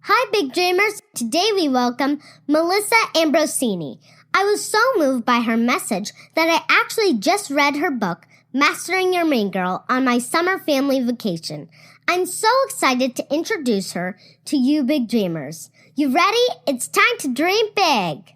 Hi, Big Dreamers. Today we welcome Melissa Ambrosini. I was so moved by her message that I actually just read her book, Mastering Your Mean Girl, on my summer family vacation. I'm so excited to introduce her to you, Big Dreamers. You ready? It's time to dream big.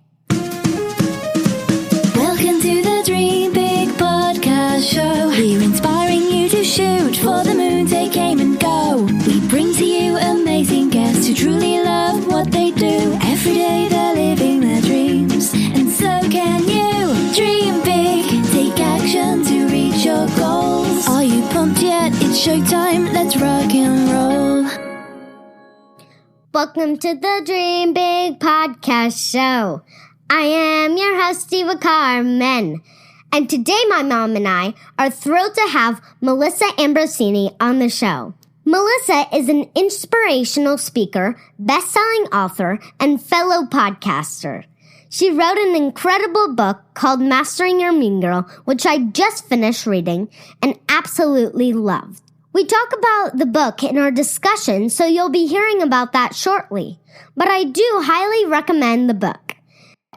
Welcome to the Dream Big podcast show. We're inspiring you to shoot for the moon, take aim and go. We bring to you amazing guests who truly love what they do. Every day they're living their dreams, and so can you. Dream big, take action to reach your goals. Are you pumped yet? It's showtime, let's rock and roll. Welcome to the Dream Big podcast show. I am your host, Eva Carmen. And today my mom and I are thrilled to have Melissa Ambrosini on the show. Melissa is an inspirational speaker, best-selling author, and fellow podcaster. She wrote an incredible book called Mastering Your Mean Girl, which I just finished reading and absolutely loved. We talk about the book in our discussion, so you'll be hearing about that shortly. But I do highly recommend the book.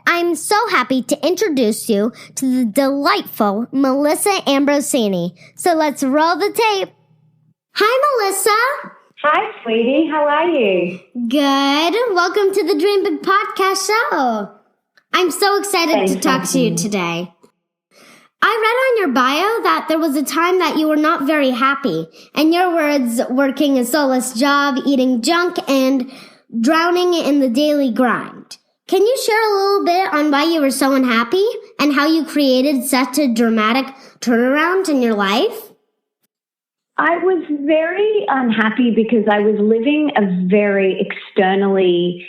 I'm so happy to introduce you to the delightful Melissa Ambrosini. So let's roll the tape. Hi, Melissa. Hi, sweetie. How are you? Good. Welcome to the Dream Big podcast show. I'm so excited to talk to you today. I read on your bio that there was a time that you were not very happy. In your words, working a soulless job, eating junk, and drowning in the daily grind. Can you share a little bit on why you were so unhappy and how you created such a dramatic turnaround in your life? I was very unhappy because I was living a very externally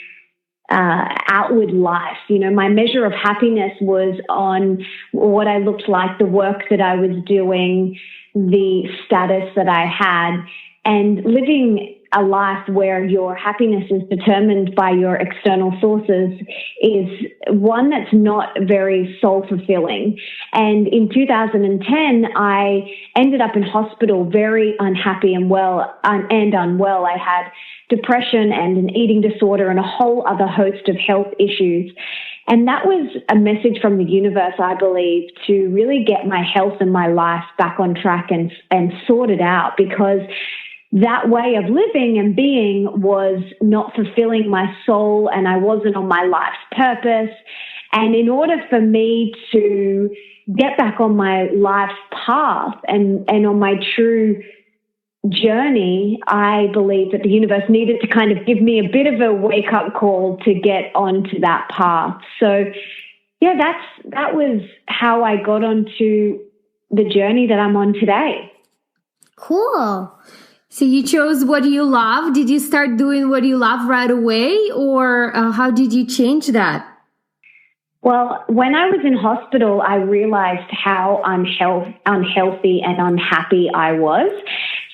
outward life. You know, my measure of happiness was on what I looked like, the work that I was doing, the status that I had, and living a life where your happiness is determined by your external sources is one that's not very soul-fulfilling. And in 2010, I ended up in hospital very unhappy and unwell. I had depression and an eating disorder and a whole other host of health issues. And that was a message from the universe, I believe, to really get my health and my life back on track and sort it out, because that way of living and being was not fulfilling my soul, and I wasn't on my life's purpose. And in order for me to get back on my life's path and on my true journey, I believe that the universe needed to kind of give me a bit of a wake-up call to get onto that path. So, yeah, that was how I got onto the journey that I'm on today. Cool. So you chose what you love. Did you start doing what you love right away, or how did you change that? Well, when I was in hospital, I realized how unhealthy and unhappy I was.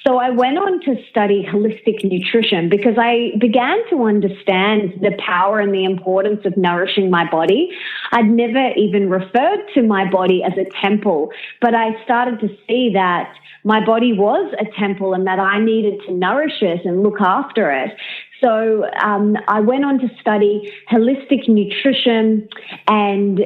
So I went on to study holistic nutrition because I began to understand the power and the importance of nourishing my body. I'd never even referred to my body as a temple, but I started to see that my body was a temple and that I needed to nourish it and look after it. So I went on to study holistic nutrition, and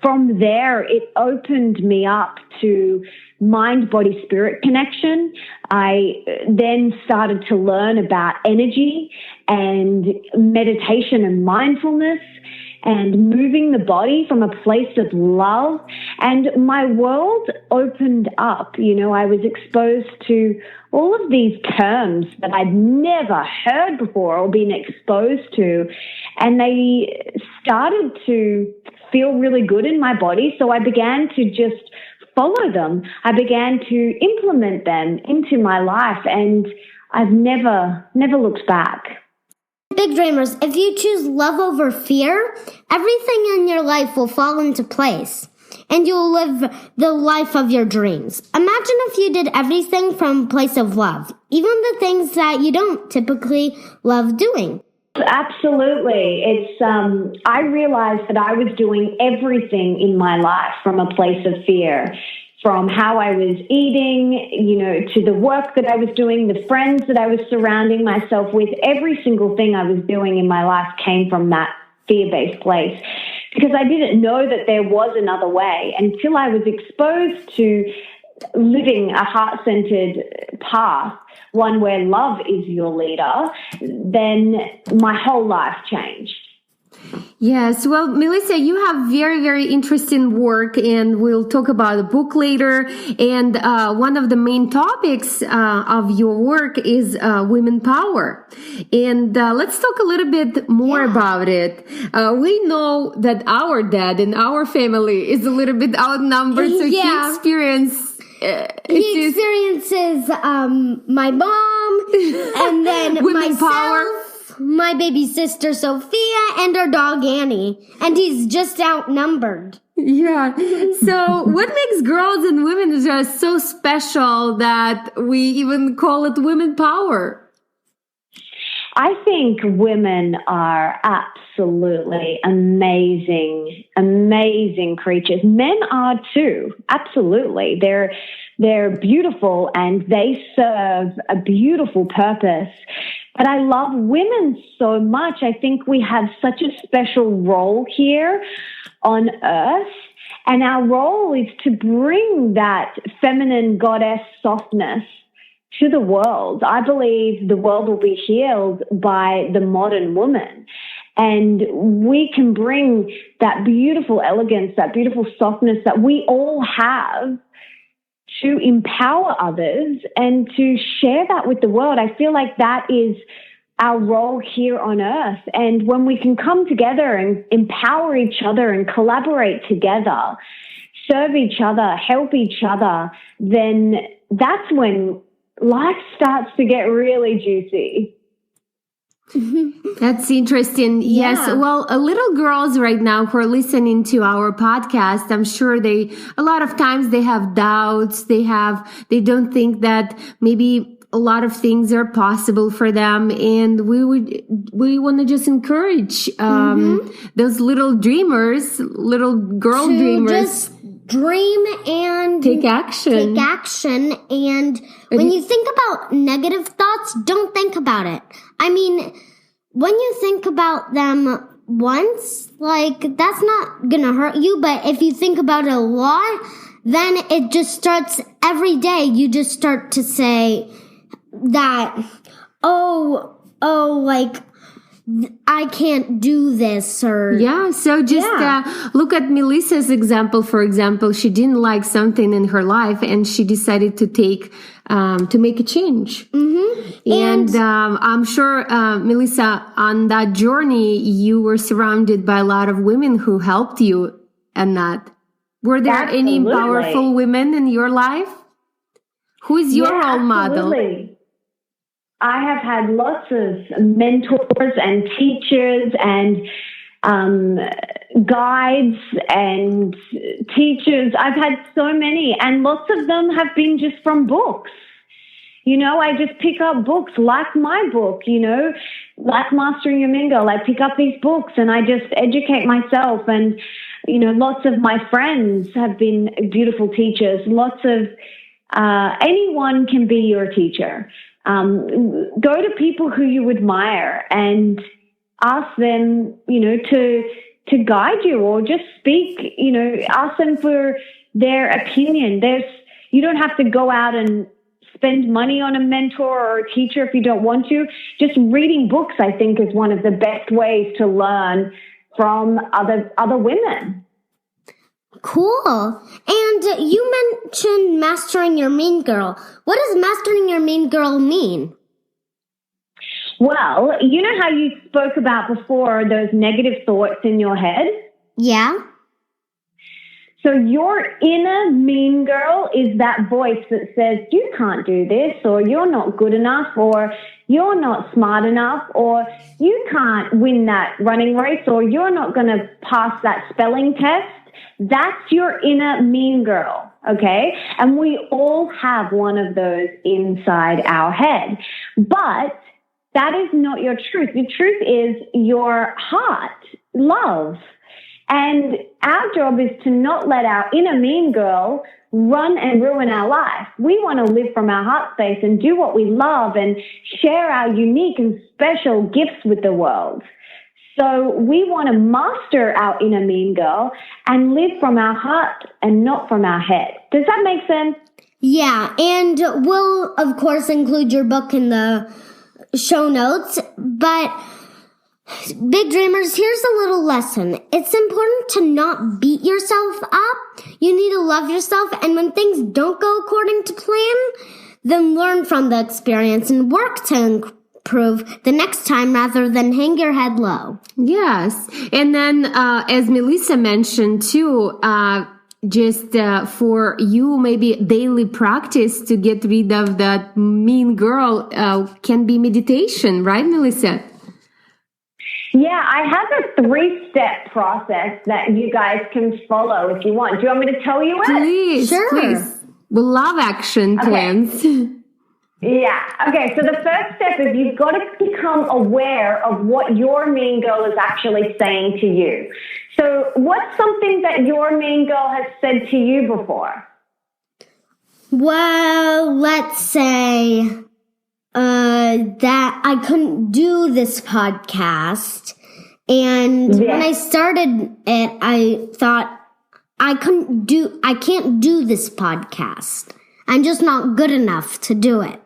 from there, it opened me up to mind-body-spirit connection. I then started to learn about energy and meditation and mindfulness and moving the body from a place of love. And my world opened up. You know, I was exposed to all of these terms that I'd never heard before or been exposed to. And they started to feel really good in my body. So I began to just follow them. I began to implement them into my life, and I've never looked back. Big Dreamers, if you choose love over fear, everything in your life will fall into place, and you'll live the life of your dreams. Imagine if you did everything from a place of love, even the things that you don't typically love doing. Absolutely. I realized that I was doing everything in my life from a place of fear. from how I was eating, to the work that I was doing, the friends that I was surrounding myself with. Every single thing I was doing in my life came from that fear-based place, because I didn't know that there was another way until I was exposed to living a heart-centered path, one where love is your leader. Then my whole life changed. Yes. Well, Melissa, you have very, very interesting work, and we'll talk about the book later. And one of the main topics of your work is women power. And let's talk a little bit more about it. We know that our dad in our family is a little bit outnumbered, so he experiences my mom, and then women myself, power, my baby sister Sophia, and our dog Annie, and he's just outnumbered. Yeah. So what makes girls and women just so special that we even call it women power? I think women are absolutely amazing, amazing creatures. Men are too. Absolutely. They're beautiful and they serve a beautiful purpose. But I love women so much. I think we have such a special role here on earth. And our role is to bring that feminine goddess softness to the world. I believe the world will be healed by the modern woman. And we can bring that beautiful elegance, that beautiful softness that we all have to empower others and to share that with the world. I feel like that is our role here on earth. And when we can come together and empower each other and collaborate together, serve each other, help each other, then that's when life starts to get really juicy. That's interesting. Yeah. Yes. Well, little girls right now who are listening to our podcast, I'm sure a lot of times they have doubts. They don't think that maybe a lot of things are possible for them. And we want to just encourage, those little dreamers, little girl dreamers. Just dream and take action. And when you think about negative thoughts, don't think about it. I mean, when you think about them once, that's not gonna hurt you. But if you think about it a lot, then it just starts every day. You just start to say that, I can't do this, or so just look at Melissa's example. For example, she didn't like something in her life and she decided to make a change. And I'm sure, Melissa, on that journey you were surrounded by a lot of women who helped you and that. Were there any powerful women in your life? Who is your role model? Absolutely. I have had lots of mentors and teachers and guides and teachers. I've had so many, and lots of them have been just from books. I just pick up books like my book, like Mastering Your Mean Girl. I pick up these books and I just educate myself. And, lots of my friends have been beautiful teachers. Lots of anyone can be your teacher. Go to people who you admire and ask them, to guide you, or just speak, ask them for their opinion. You don't have to go out and spend money on a mentor or a teacher if you don't want to. Just reading books, I think, is one of the best ways to learn from other women. Cool. And you mentioned Mastering Your Mean Girl. What does Mastering Your Mean Girl mean? Well, you know how you spoke about before those negative thoughts in your head? Yeah. So your inner mean girl is that voice that says, you can't do this, or you're not good enough, or you're not smart enough, or you can't win that running race, or you're not going to pass that spelling test. That's your inner mean girl, okay? And we all have one of those inside our head. But that is not your truth. The truth is your heart, love. And our job is to not let our inner mean girl run and ruin our life. We want to live from our heart space and do what we love and share our unique and special gifts with the world. So we want to master our inner mean girl and live from our heart and not from our head. Does that make sense? Yeah, and we'll, of course, include your book in the show notes, but big dreamers, here's a little lesson. It's important to not beat yourself up. You need to love yourself, and when things don't go according to plan, then learn from the experience and work to improve the next time rather than hang your head low. Yes. And then, as Melissa mentioned too, just for you, maybe daily practice to get rid of that mean girl can be meditation, right, Melissa? Yeah, I have a 3-step process that you guys can follow if you want. Do you want me to tell you it? Please, Sure. please. We love action plans. Yeah. Okay. So the first step is you've got to become aware of what your mean girl is actually saying to you. So what's something that your mean girl has said to you before? Well, let's say that I couldn't do this podcast. And when I started it, I thought I can't do this podcast. I'm just not good enough to do it.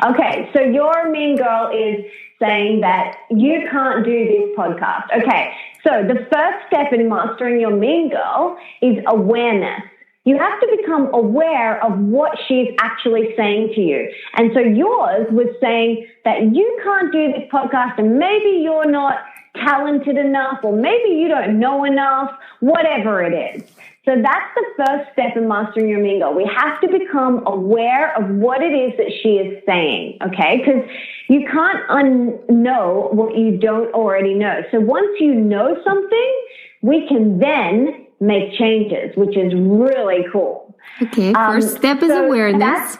Okay, so your mean girl is saying that you can't do this podcast. Okay, so the first step in mastering your mean girl is awareness. You have to become aware of what she's actually saying to you. And so yours was saying that you can't do this podcast and maybe you're not talented enough or maybe you don't know enough, whatever it is. So that's the first step in mastering your mean girl. We have to become aware of what it is that she is saying, okay? Because you can't unknow what you don't already know. So once you know something, we can then make changes, which is really cool. Okay, first step is awareness.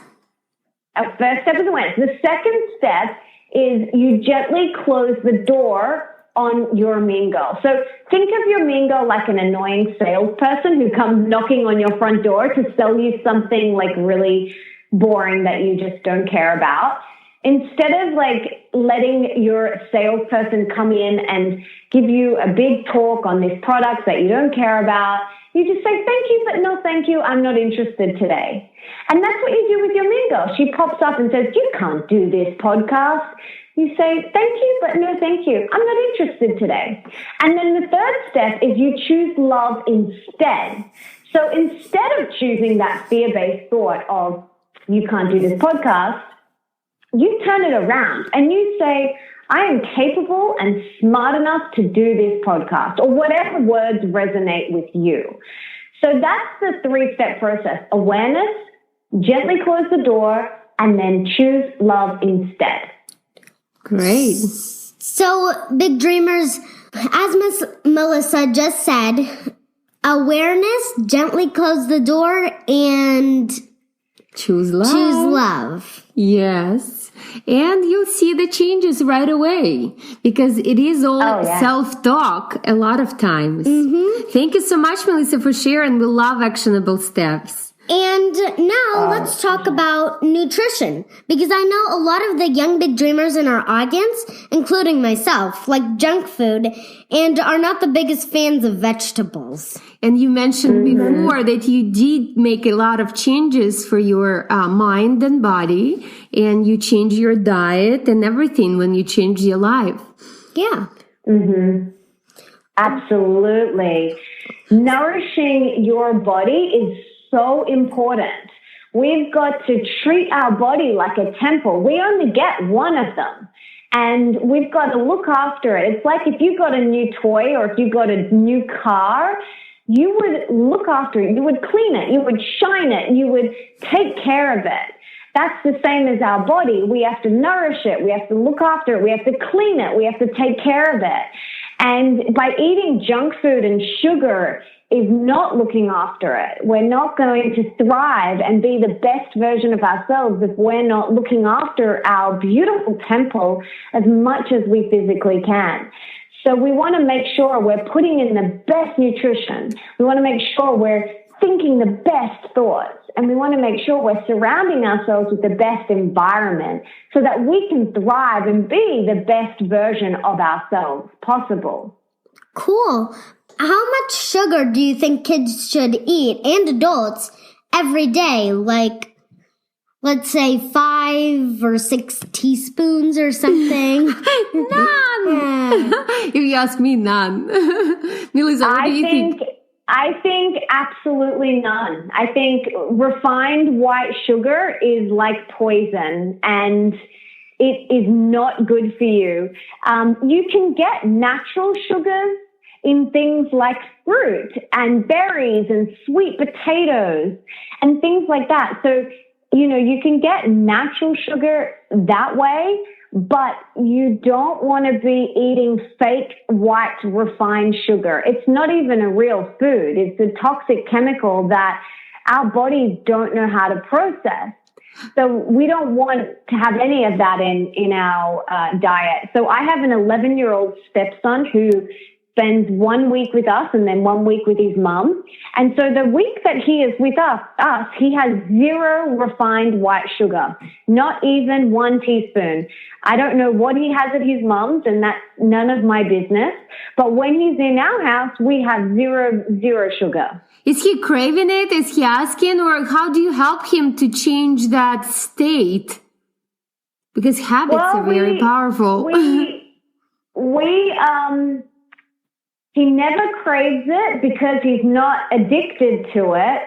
First step is awareness. The second step is you gently close the door on your mean girl. So think of your mean girl like an annoying salesperson who comes knocking on your front door to sell you something like really boring that you just don't care about. Instead of like letting your salesperson come in and give you a big talk on this product that you don't care about, you just say, thank you, but no thank you, I'm not interested today. And that's what you do with your mean girl. She pops up and says, you can't do this podcast. You say, thank you, but no thank you, I'm not interested today. And then the third step is you choose love instead. So instead of choosing that fear-based thought of, you can't do this podcast, you turn it around and you say, I am capable and smart enough to do this podcast, or whatever words resonate with you. So that's the 3-step process: awareness, gently close the door, and then choose love instead. Great. So, big dreamers, as Miss Melissa just said, awareness, gently close the door, and choose love. Choose love. Yes. And you'll see the changes right away because it is all self-talk a lot of times. Mm-hmm. Thank you so much, Melissa, for sharing. We love actionable steps. And now let's talk about nutrition, because I know a lot of the young big dreamers in our audience, including myself, like junk food and are not the biggest fans of vegetables. And you mentioned before that you did make a lot of changes for your mind and body, and you changed your diet and everything when you changed your life. Yeah. Mm-hmm. Absolutely. Nourishing your body is so important. We've got to treat our body like a temple. We only get one of them. And we've got to look after it. It's like if you got a new toy or if you got a new car, you would look after it. You would clean it. You would shine it. You would take care of it. That's the same as our body. We have to nourish it. We have to look after it. We have to clean it. We have to take care of it. And by eating junk food and sugar is not looking after it. We're not going to thrive and be the best version of ourselves if we're not looking after our beautiful temple as much as we physically can. So we want to make sure we're putting in the best nutrition. We want to make sure we're thinking the best thoughts. And we want to make sure we're surrounding ourselves with the best environment so that we can thrive and be the best version of ourselves possible. Cool. How much sugar do you think kids should eat, and adults, every day? Like, let's say 5 or 6 teaspoons or something. None. If you ask me, none. Melissa, what do you think? I think absolutely none. I think refined white sugar is like poison, and it is not good for you. You can get natural sugars in things like fruit and berries and sweet potatoes and things like that. So, you can get natural sugar that way, but you don't want to be eating fake white refined sugar. It's not even a real food. It's a toxic chemical that our bodies don't know how to process. So we don't want to have any of that in our diet. So I have an 11-year-old stepson who spends 1 week with us and then 1 week with his mum. And so the week that he is with us, he has 0 refined white sugar, not even 1 teaspoon. I don't know what he has at his mum's, and that's none of my business. But when he's in our house, we have zero sugar. Is he craving it? Is he asking? Or how do you help him to change that state? Because habits are very powerful. He never craves it because he's not addicted to it.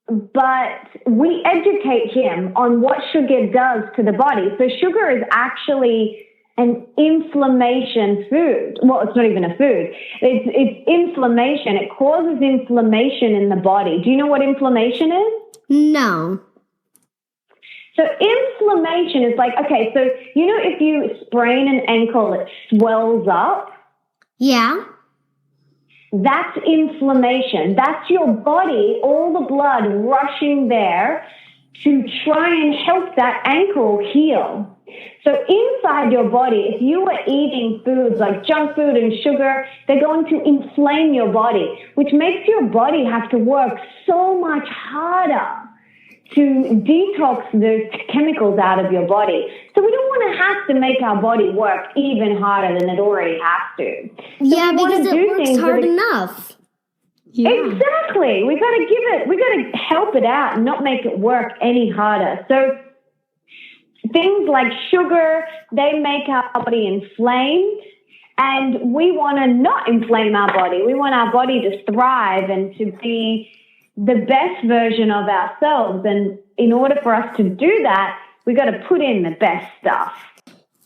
But we educate him on what sugar does to the body. So sugar is actually an inflammation food. Well, it's not even a food. It's inflammation. It causes inflammation in the body. Do you know what inflammation is? No. So inflammation is like, okay, so if you sprain an ankle, it swells up. Yeah. That's inflammation. That's your body, all the blood rushing there to try and help that ankle heal. So inside your body, if you are eating foods like junk food and sugar, they're going to inflame your body, which makes your body have to work so much harder to detox those chemicals out of your body. So we don't want to have to make our body work even harder than it already has to. Yeah, because it works hard enough. Yeah. Exactly. We got to help it out and not make it work any harder. So things like sugar, they make our body inflamed, and we want to not inflame our body. We want our body to thrive and to be the best version of ourselves. And in order for us to do that, we got to put in the best stuff.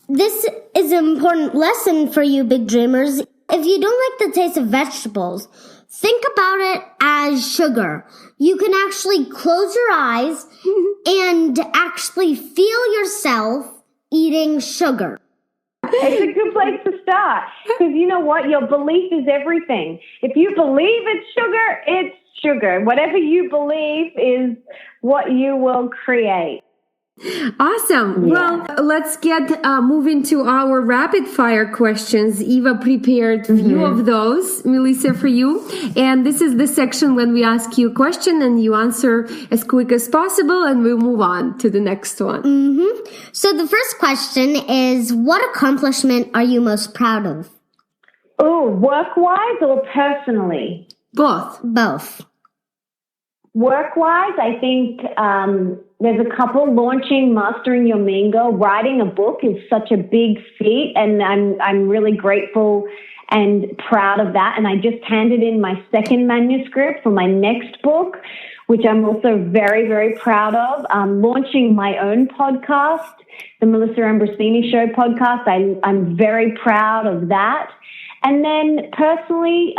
This is an important lesson for you, big dreamers. If you don't like the taste of vegetables, think about it as sugar. You can actually close your eyes and actually feel yourself eating sugar. It's a good place to start, because you know what? Your belief is everything. If you believe it's sugar, it's sugar. Whatever you believe is what you will create. Awesome. Yeah. Well, let's get moving to our rapid fire questions. Eva prepared a few of those, Melissa, for you. And this is the section when we ask you a question and you answer as quick as possible, and we'll move on to the next one. So the first question is, what accomplishment are you most proud of? Oh, work-wise or personally? Both. Work-wise, I think there's a couple. Launching Mastering Your Mingo, writing a book is such a big feat, and I'm really grateful and proud of that. And I just handed in my second manuscript for my next book, which I'm also very, very proud of. Launching my own podcast, the Melissa Ambrosini Show podcast. I'm very proud of that. And then personally,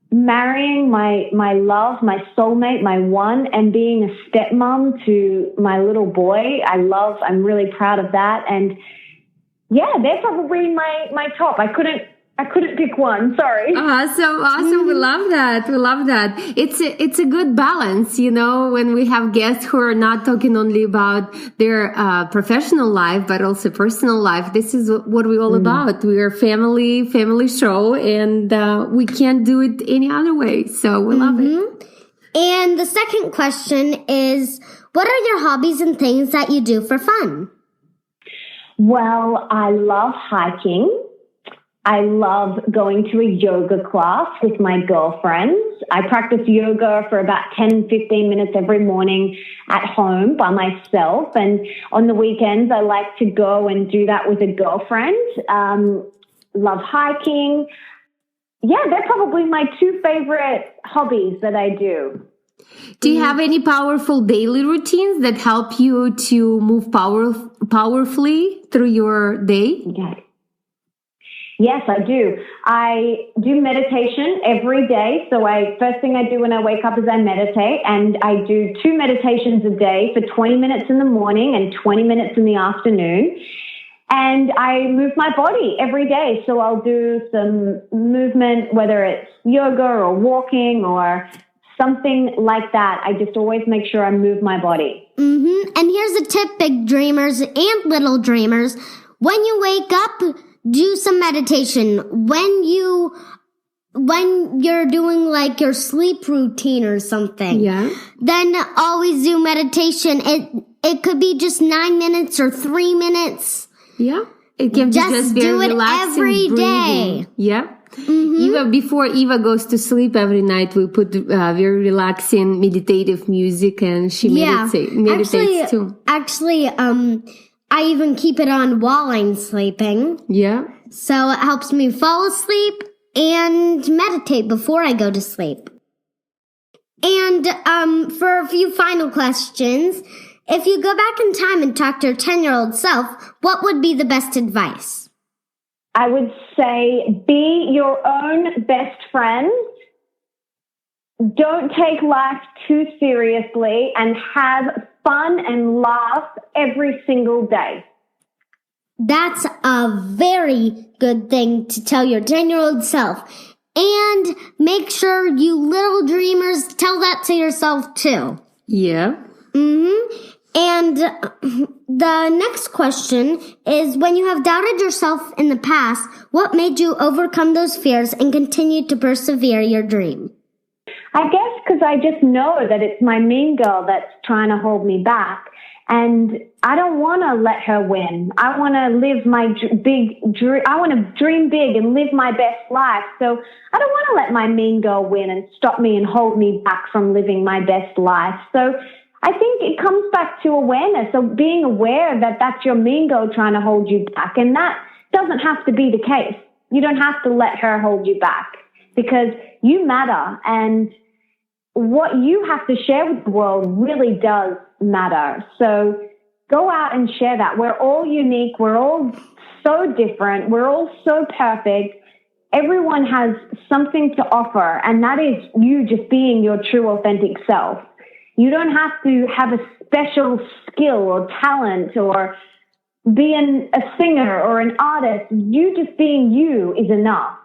marrying my love, my soulmate, my one, and being a stepmom to my little boy. I'm really proud of that. And yeah, they're probably my top. I couldn't I couldn't pick one. Sorry. Awesome. We love that. It's a good balance, when we have guests who are not talking only about their professional life, but also personal life. This is what we're all about. We are family show, and we can't do it any other way. So we love it. And the second question is, what are your hobbies and things that you do for fun? Well, I love hiking. I love going to a yoga class with my girlfriends. I practice yoga for about 10, 15 minutes every morning at home by myself. And on the weekends, I like to go and do that with a girlfriend. Love hiking. Yeah, they're probably my two favorite hobbies that I do. Do you have any powerful daily routines that help you to move powerfully through your day? Yes, I do. I do meditation every day. So first thing I do when I wake up is I meditate, and I do 2 meditations a day for 20 minutes in the morning and 20 minutes in the afternoon. And I move my body every day. So I'll do some movement, whether it's yoga or walking or something like that. I just always make sure I move my body. And here's a tip, big dreamers and little dreamers. When you wake up, do some meditation. When you're doing like your sleep routine or something, then always do meditation. It could be just 9 minutes or 3 minutes. Yeah, it can just be do very it relaxing every breathing. day. Yeah. Before Eva goes to sleep every night, we put very relaxing meditative music, and she meditates too. Actually, I even keep it on while I'm sleeping. Yeah. So it helps me fall asleep and meditate before I go to sleep. And for a few final questions, if you go back in time and talk to your 10-year-old self, what would be the best advice? I would say be your own best friend. Don't take life too seriously, and have fun and laugh every single day. That's a very good thing to tell your 10-year-old self. And make sure you little dreamers tell that to yourself too. Yeah. And the next question is, when you have doubted yourself in the past, what made you overcome those fears and continue to persevere your dream? I guess because I just know that it's my mean girl that's trying to hold me back. And I don't want to let her win. I want to live my big dream. I want to dream big and live my best life. So I don't want to let my mean girl win and stop me and hold me back from living my best life. So I think it comes back to awareness, of being aware that that's your mean girl trying to hold you back. And that doesn't have to be the case. You don't have to let her hold you back, because you matter. And what you have to share with the world really does matter. So go out and share that. We're all unique. We're all so different. We're all so perfect. Everyone has something to offer, and that is you just being your true, authentic self. You don't have to have a special skill or talent or being a singer or an artist. You just being you is enough.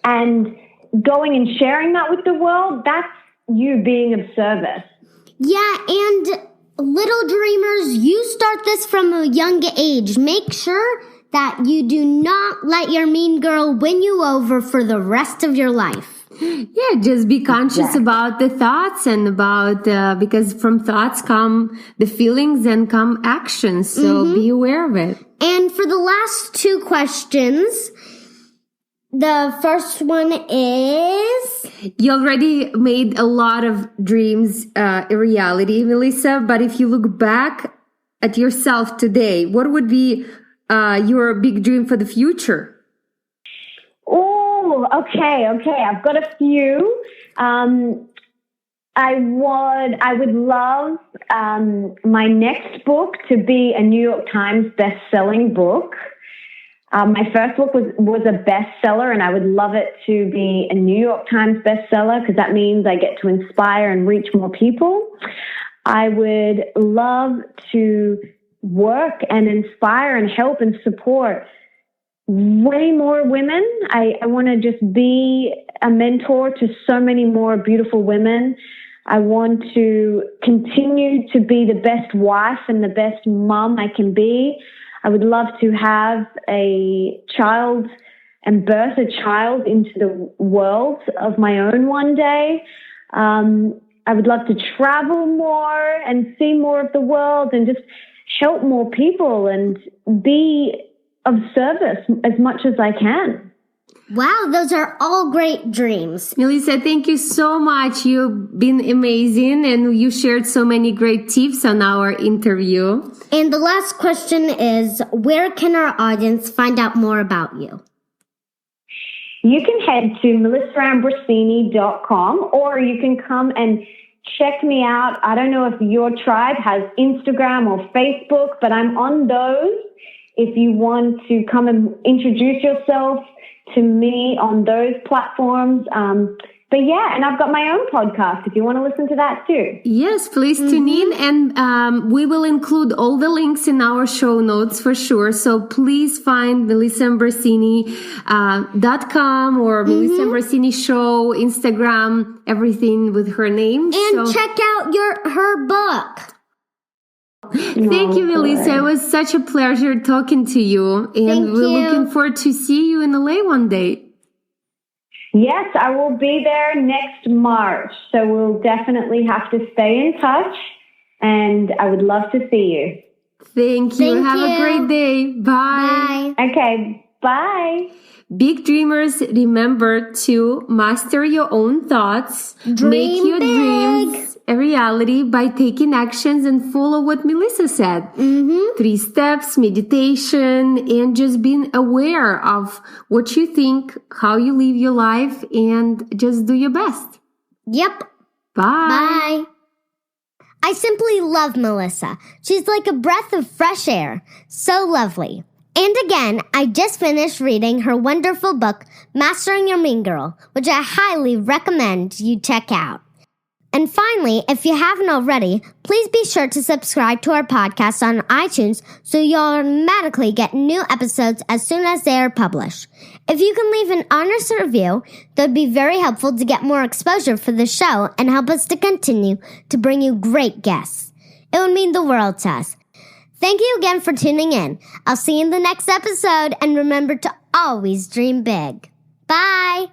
And going and sharing that with the world, that's you being of service. Yeah, and little dreamers, you start this from a young age. Make sure that you do not let your mean girl win you over for the rest of your life. Yeah, just be conscious about the thoughts, and about, because from thoughts come the feelings and come actions. So be aware of it. And for the last 2 questions, the first one is... You already made a lot of dreams a reality, Melissa, but if you look back at yourself today, what would be your big dream for the future? Oh, okay. I've got a few. I would love my next book to be a New York Times best-selling book. My first book was a bestseller, and I would love it to be a New York Times bestseller, because that means I get to inspire and reach more people. I would love to work and inspire and help and support way more women. I want to just be a mentor to so many more beautiful women. I want to continue to be the best wife and the best mom I can be. I would love to have a child and birth a child into the world of my own one day. I would love to travel more and see more of the world and just help more people and be of service as much as I can. Wow, those are all great dreams. Melissa, thank you so much. You've been amazing and you shared so many great tips on our interview. And the last question is, where can our audience find out more about you? You can head to melissaambrosini.com, or you can come and check me out. I don't know if your tribe has Instagram or Facebook, but I'm on those. If you want to come and introduce yourself to me on those platforms. But yeah, and I've got my own podcast if you want to listen to that too. Yes, please tune in, and we will include all the links in our show notes for sure. So please find melissaambrosini.com or Melissa Ambrosini Show, Instagram, everything with her name. And check out her book. Thank you, Melissa. It was such a pleasure talking to you. And we're looking forward to see you in LA one day. Yes, I will be there next March. So we'll definitely have to stay in touch. And I would love to see you. Thank you. Have a great day. Bye. Okay, bye. Big dreamers, remember to master your own thoughts. Make your dreams a reality by taking actions and follow what Melissa said. 3 steps, meditation, and just being aware of what you think, how you live your life, and just do your best. Yep. Bye. I simply love Melissa. She's like a breath of fresh air. So lovely. And again, I just finished reading her wonderful book, Mastering Your Mean Girl, which I highly recommend you check out. And finally, if you haven't already, please be sure to subscribe to our podcast on iTunes so you'll automatically get new episodes as soon as they are published. If you can leave an honest review, that would be very helpful to get more exposure for the show and help us to continue to bring you great guests. It would mean the world to us. Thank you again for tuning in. I'll see you in the next episode, and remember to always dream big. Bye!